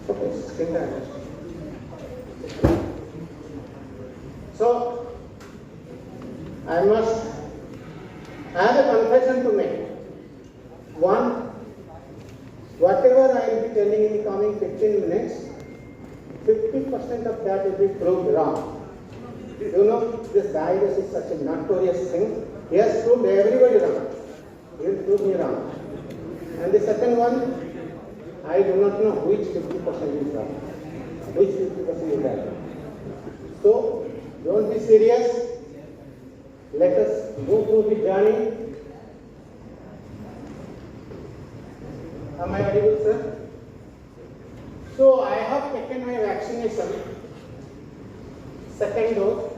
Okay, so I must have a confession to make. One, whatever I will be telling in the coming 15 minutes, 50% of that will be proved wrong. You know, this virus is such a notorious thing. He has proved everybody wrong. He will prove me wrong. And the second one, I do not know which 50% is wrong. Which 50% is right. So, don't be serious. Let us go through the journey. Am I audible, sir? So, I have taken my vaccination, second dose,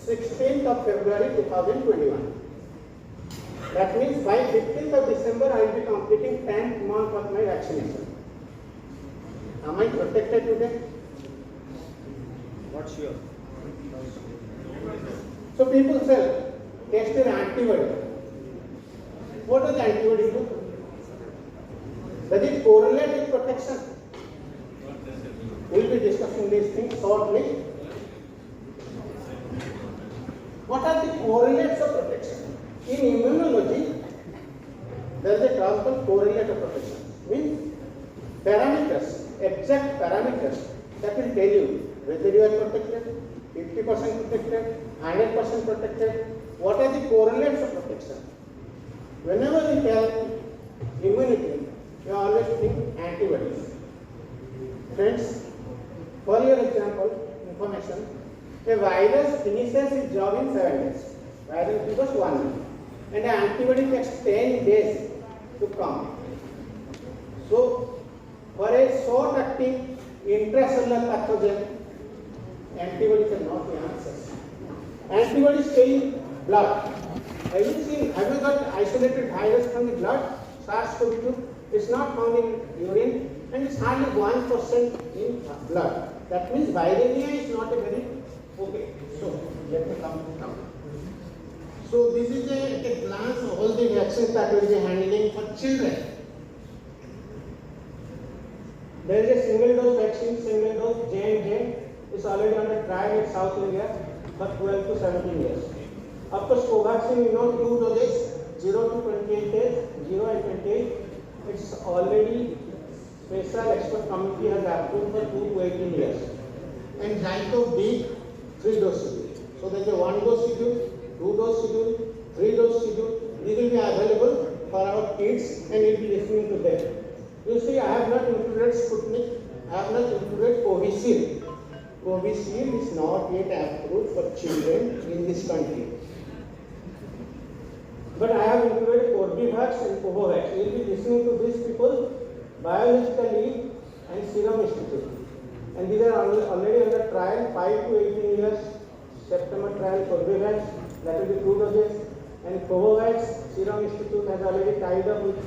16th of February 2021. That means by 15th of December, I will be completing 10th month of my vaccination. Am I protected today? Not sure. So people say, test your antibody. What does antibody do? Does it correlate with protection? We will be discussing these things shortly. What are the correlates of protection? In immunology, there is a term called correlate of protection. Means parameters, exact parameters that will tell you whether you are protected, 50% protected, 100% protected. What are the correlates of protection? Whenever we tell immunity, you always think antibodies. Friends, for your example, information, a virus finishes its job in 7 days. Virus because 1 week. And the antibody takes 10 days to come. So, for a short-acting intracellular pathogen, antibodies are not the answers. Antibodies stay in blood. Have you got isolated virus from the blood? SARS-CoV-2. It's not found in urine and it's hardly 1% in blood. That means viremia is not a very okay. So let me come to now. So this is at a glance all the vaccines that we will be handling for children. There is a single dose vaccine, single dose J&J is already under trial in South India for 12 to 17 years. Of course, Covaxin, you know, 2 doses, 0 to 28 days, 0 and 28. It's already special expert committee has approved for 2 to 18 years. And Zycov-D, 3 dose schedule. So there is a 1 dose schedule, 2 dose schedule, 3 dose schedule. These will be available for our kids and we will be listening to them. You see, I have not included Sputnik, I have not included Covishield. Covishield is not yet approved for children in this country. But I have included Corbevax and Covovax. We will be listening to these people, Biological League and Serum Institute. And these are already under trial, 5 to 18 years. September trial Corbevax, that will be 2 doses. And Covovax, Serum Institute has already tied up with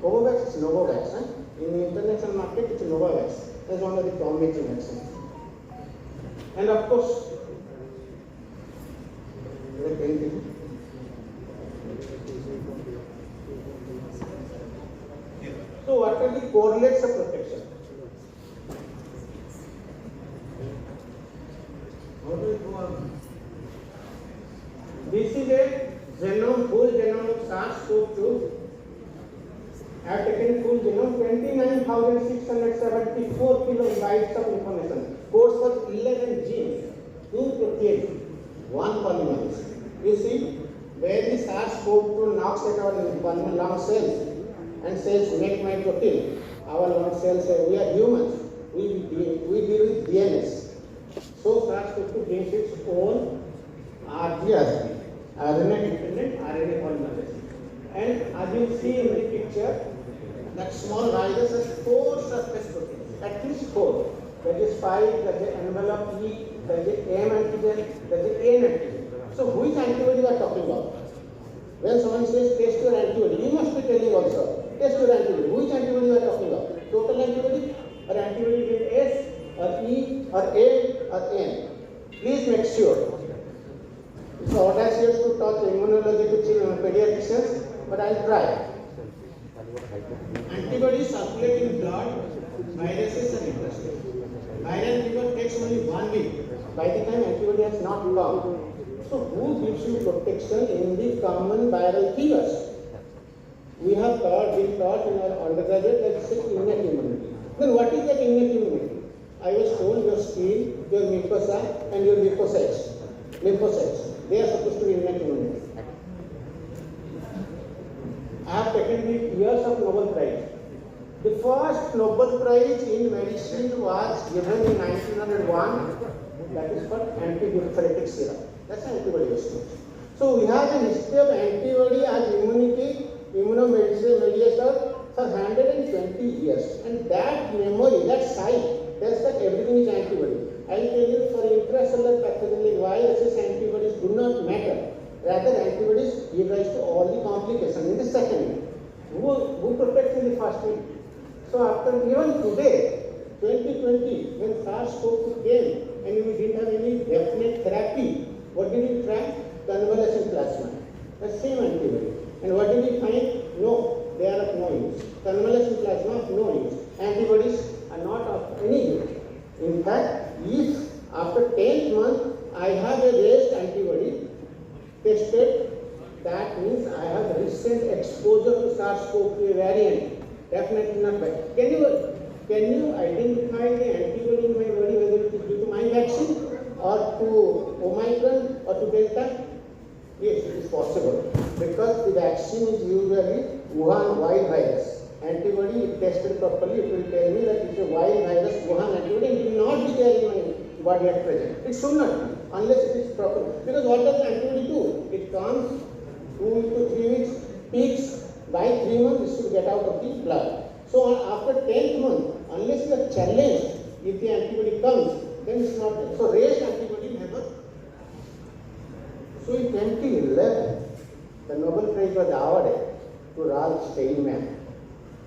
Covovax is Novavax. In the international market, it's Novavax. That's one of the promising vaccines. And of course, so what are the correlates of protection? How do we go on? This is a genome, full genome of SARS-CoV-2. I have taken full genome, 29,674 kilobytes of information. Codes for 11 genes, 2 proteins, 1 polymerase. You see, where the SARS-CoV-2 knocks at our lung cells and says, make my protein. Our lung cells say, we are humans. We deal with DNS. So SARS-CoV-2 brings its own RGRP, RNA-dependent RNA polymerase. And as you see in the picture, that small virus has 4 surface proteins, at least 4. There is spike, there is envelope E, there is M antigen, there is N antigen. So which antibody we are talking about? When someone says test your antibody, you must be telling also, test your antibody. Which antibody we are talking about? Total antibody or antibody with S or E or A or N? Please make sure. It's audacious to talk immunology to children, pediatricians, but I'll try. Antibodies circulate in blood, viruses and by the time antibody has not come. So who gives you protection in the common viral fevers? We have been taught in our undergraduate that it's innate immunity. Then what is that innate immunity? I was told your skin, your mucosa and your lymphocytes, they are supposed to be innate immunity. I have taken the years of Nobel Prize. The first Nobel Prize in medicine was given in 1901, that is for antidiuretic serum. That's antibody response. So we have a history of antibody as immunity, immunomediator for 120 years. And that memory, that sight, tells that everything is antibody. I will tell you for intracellular pathogen viruses, antibodies do not matter. Rather, antibodies give rise to all the complications in the second week. Who protects in the first week? So after even today, 2020, when SARS-CoV-2 came and we didn't have any definite therapy, what did we try? Convalescent plasma, the same antibody. And what did we find? No, they are of no use. Convalescent plasma of no use. Antibodies are not of any use. In fact, if after 10th month I have a raised antibody tested, that means I have recent exposure to SARS-CoV-2 variant. Definitely not bad. Can you identify the antibody in my body whether it is due to my vaccine or to Omicron or to Delta? Yes, it is possible because the vaccine is usually Wuhan wild virus. Antibody, if tested properly, it will tell me that it is a wild virus Wuhan antibody and it will not be there in my body at present. It should not be unless it is proper. Because what does the antibody do? It comes 2 to 3 weeks, peaks. By 3 months, it should get out of the blood. So after 10th month, unless you are challenged, if the antibody comes, then it's not there. So raised antibody never. So in 2011, the Nobel Prize was awarded to Ralph Steinman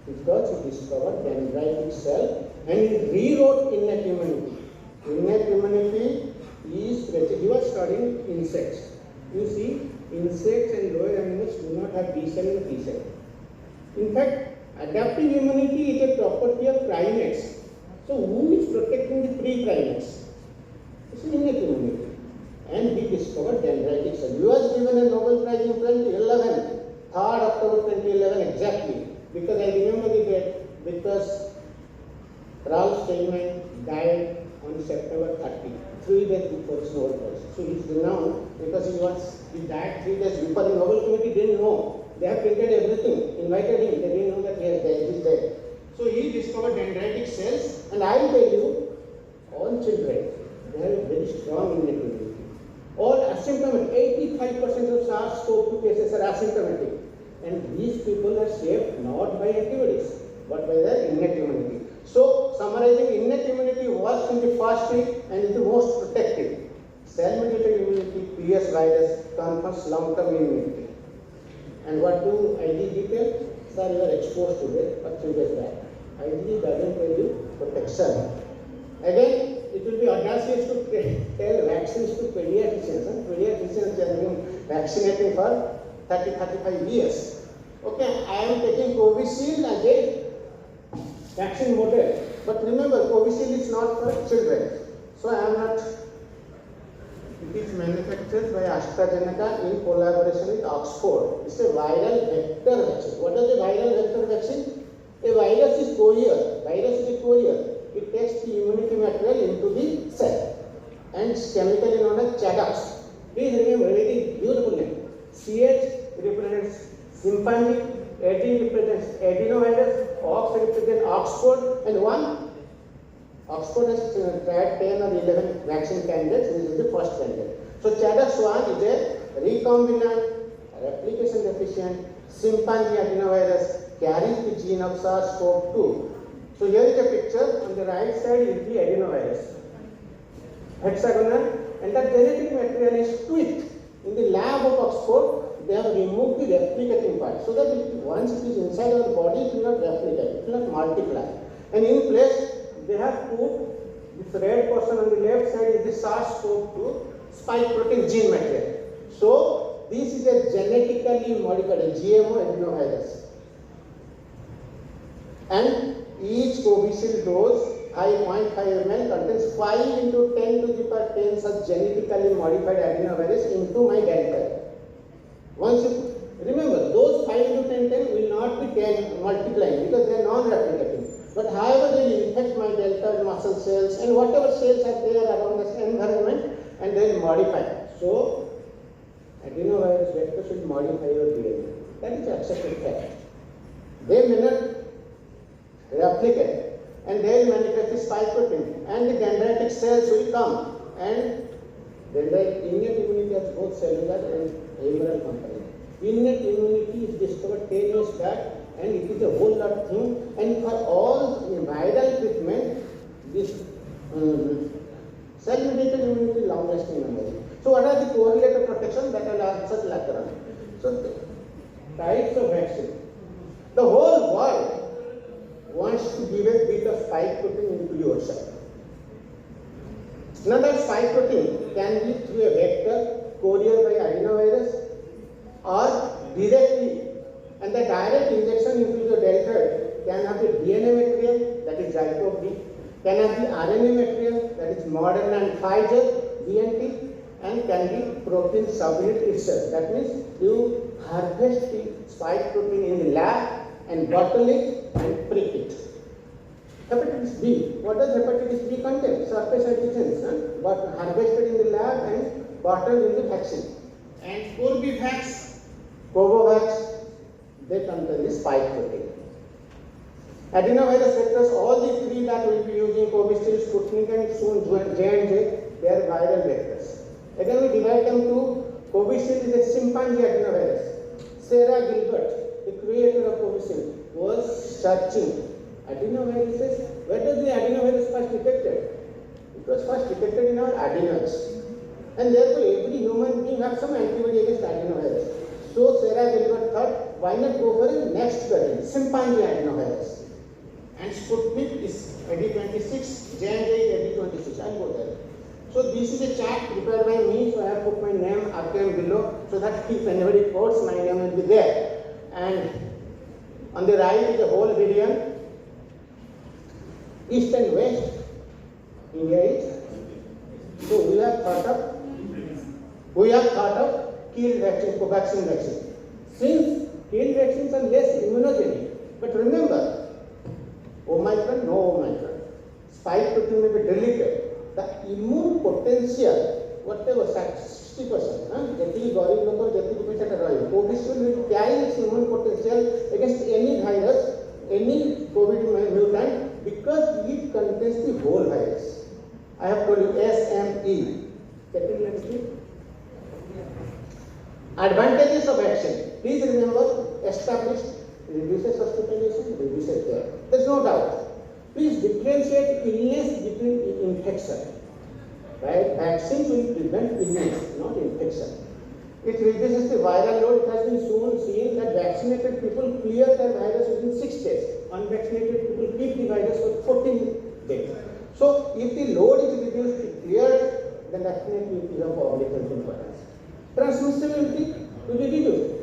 because he discovered dendritic cell and he rewrote innate immunity. Innate immunity is, he was studying insects. You see, insects and lower animals do not have B cell and T cell. In fact, adaptive immunity is a property of primates. So who is protecting the pre-primates? It's innate immunity. And he discovered dendritic cell. He was given a Nobel Prize in 2011, 3rd October 2011 exactly. Because I remember the date, because Ralph Steinman died on September 30, 3 days before his Nobel Prize. So he is renowned because he died 3 days before. The Nobel Committee didn't know. They have printed everything, invited him, they didn't know that he is dead. So he discovered dendritic cells, and I will tell you, all children, they have a very strong innate immunity. All asymptomatic, 85% of SARS-CoV-2 cases are asymptomatic. And these people are saved not by antibodies, but by their innate immunity. So, summarizing, innate immunity works in the first week and is the most protective. Cell-mediated immunity, PS virus, confers long-term immunity. And what do IgG tell? Sir, you are exposed today or 3 days back. IgG doesn't tell you protection. Again, it will be audacious to tell vaccines to pediatricians. Pediatricians have been vaccinating for 30-35 years. Okay, I am taking Covishield as a vaccine model. But remember, Covishield is not for children. So I am not. It is manufactured by AstraZeneca in collaboration with Oxford. It's a viral vector vaccine. What is a viral vector vaccine? A virus is courier. Virus is a courier. It takes the immunity material into the cell and it's chemically known as ChAdOx. Please remember, very beautiful name. CH represents chimpanzee, AD represents adenovirus, Ox represents Oxford, and one Oxford has tried 10 or 11 vaccine candidates. This is the first candidate. So ChAdOx1 is a recombinant, replication deficient, chimpanzee adenovirus, carries the gene of SARS-CoV-2. So here is a picture. On the right side is the adenovirus, hexagonal, and the genetic material is tweaked. In the lab of Oxford, they have removed the replicating part so that once it is inside our body, it will not replicate, it will not multiply. And in place, they have put this red portion on the left side is the SARS-CoV-2 spike protein gene material. So this is a genetically modified GMO adenovirus. And each Covishield dose 5.5 ml contains 5 into 10 to the power 10 such genetically modified adenovirus into my delta. Once you remember, those 5 into 10 will not be 10 multiplying because they are non-replicating. But however, they will infect my delta muscle cells and whatever cells are there around the environment, and they will modify. So, adenovirus vector should modify your DNA. That is accepted fact. They may not replicate, and they will manufacture the spike protein, and the dendritic cells will come, and dendritic innate immunity has both cellular and humoral component. Innate immunity is discovered 10 years back, and it is a whole lot thing. And for all viral treatment, this cell-mediated immunity is long-lasting memory. So, what are the correlates of protection that I will answer later on? So, types of vaccine. The whole world wants to give a bit of spike protein into yourself. Now that spike protein can be through a vector, courier by adenovirus, or directly, and the direct injection into the deltoid can have the DNA material, that is Zycov-D, can have the RNA material, that is Moderna and Pfizer, BNT, and can be protein subunit itself. That means you harvest the spike protein in the lab and bottle it and prick it. Hepatitis B. What does hepatitis B contain? Surface antigens, but harvested in the lab and bottled in the vaccine. And Corbevax, Covovax, they contain the spike protein. Adenovirus vectors, all the three that we will be using, Covishield, Sputnik, and soon J&J, they are viral vectors. Again, we divide them to Covishield is a chimpanzee adenovirus. Sarah Gilbert, the creator of Covishield, was searching adenoviruses. Where does the adenovirus first detected? It was first detected in our adenoids. And therefore, every human being has some antibody against adenovirus. So, Sarah Gilbert thought, why not go for a next variant, chimpanzee adenovirus? And Sputnik is AD26, J&J is AD26. I'll go there. So, this is a chart prepared by me, so I have put my name RKM below, so that if anybody quotes, my name will be there. And on the right is the whole region, east and west, India is. So, we have thought of killed vaccine, Covaxin vaccine. Since killed vaccines are less immunogenic, but remember, Omicron, no Omicron. Spike protein may be deleted. The immune potential, whatever, 60%, Covishield will carry its immune potential against any virus, any COVID mutant, because it contains the whole virus. I have told you SME. Advantages of vaccine. Please remember, established, reduces hospitalization, reduces death. There is no doubt. Please differentiate illness between infection. Right? Vaccines will prevent illness, not infection. It reduces the viral load. It has been seen that vaccinated people clear their virus within 6 days. Unvaccinated people keep the virus for 14 days. So, if the load is reduced, cleared, then definitely it is of public health importance. Transmissibility will be reduced.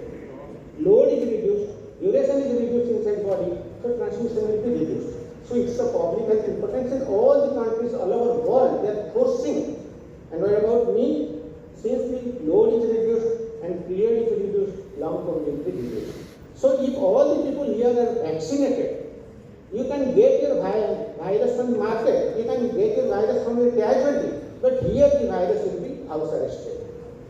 Load is reduced, duration is reduced inside body, so transmission will be reduced. So it's a public health importance, and all the countries all over the world, they are forcing. And what about me? Since the load is reduced and period is reduced, long term will be reduced. So if all the people here are vaccinated, you can get your virus from the market, you can get your virus from your casualty, but here the virus will be house arrested.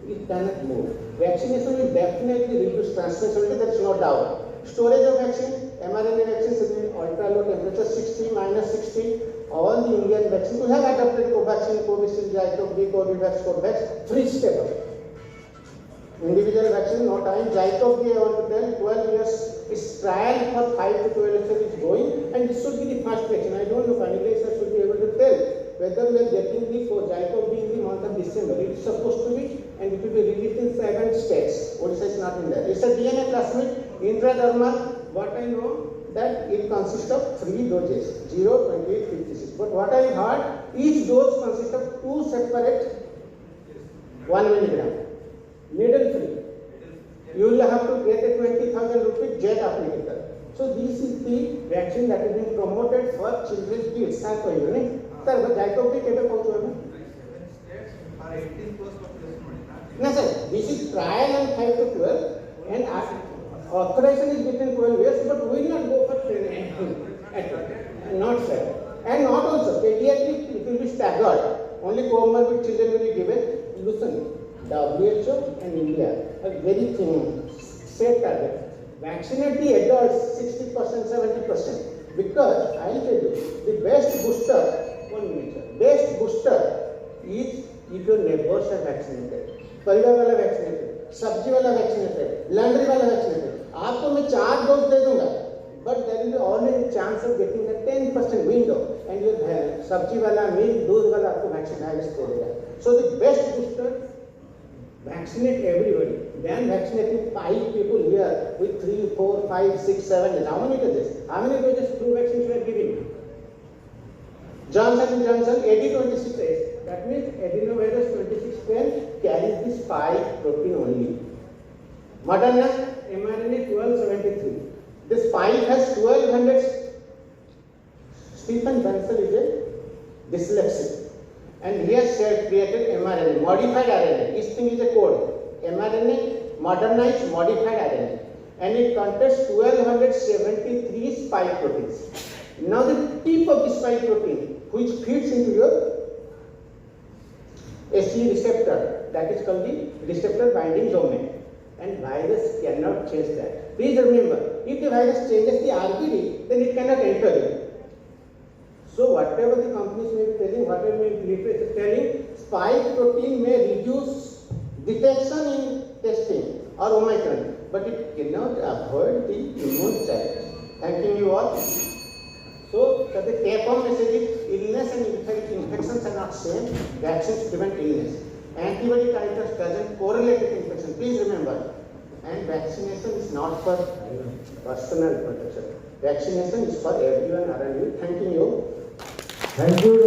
It cannot move. Vaccination will definitely reduce transmission, there is no doubt. Storage of vaccine, mRNA vaccines in ultra low temperature, 60, -60. All the Indian vaccines, we have adopted Covaxin, Covishield, Zycov-D, Corbevax, Covax, freeze-stable. Individual vaccine, no time. Zycov-D, I want to tell, 12 years is trial for 5 to 12 years is going, and this should be the first vaccine. I don't know, finally, I should be able to tell whether we are getting the Zycov-D in the month of December. It is supposed to be, and it will be released in 7 states. Odisha is not in there. It's a DNA plasmid, intradermal. What I know, that it consists of 3 doses, 0, 28, 56. But what I heard, each dose consists of 2 separate 1 milligram, needle free. You will have to get a 20,000 rupee jet applicator. So this is the vaccine that is being promoted for children's kids. Sir, କହିବେ ନାଇଁ sir ଜାଇକୋଭି କେବେ କହୁଛୁ ଆମେ? 7 states are 18 plus population. No sir, this is trial and 5 to 12 and authorization is between 12 years, but we will not go for training. Not sir. And not also pediatric, it will be staggered. Only comorbid children will be given. Listen, WHO and India have very set target. Vaccinate the adults 60%, 70%. Because I will tell you, the best booster, 1 minute sir, best booster is if your neighbors are vaccinated. परिवार वाला vaccinated, सब्जी वाला vaccinated, laundry वाला vaccinated. आपको मैं 4 dose दे दूंगा, but there will be always chance of getting the 10% window, and your सब्जी वाला, मीट, दूध वाला आपको वैक्सीन हाईएस्ट दे देगा. So the best booster, vaccinate everybody. Then vaccinating 5 people here with 3, 4, 5, 6, 7. How many doses? How many doses flu vaccines we are giving? Johnson & Johnson AD26. That means adenovirus 26 strain carries the spike protein only. Moderna mRNA 1273. This spike has 1200. Stephen Bancel is a dyslexic, and he has created mRNA, modified RNA. This thing is a code. mRNA, modernized, modified RNA, and it contains 1273 spike proteins. Now the tip of the spike protein, which fits into your SE receptor, that is called the receptor binding domain, and virus cannot change that. Please remember, if the virus changes the RBD, then it cannot enter you. So whatever the companies may be telling, whatever may be literature telling, spike protein may reduce detection in testing or Omicron, but it cannot avoid the immune challenge. Thanking you all. So the take-home message is illness and infections are not same. Vaccines prevent illness. Antibody titers doesn't correlate with infection. Please remember. And vaccination is not for personal protection. Vaccination is for everyone around you. Thanking you. Thank you.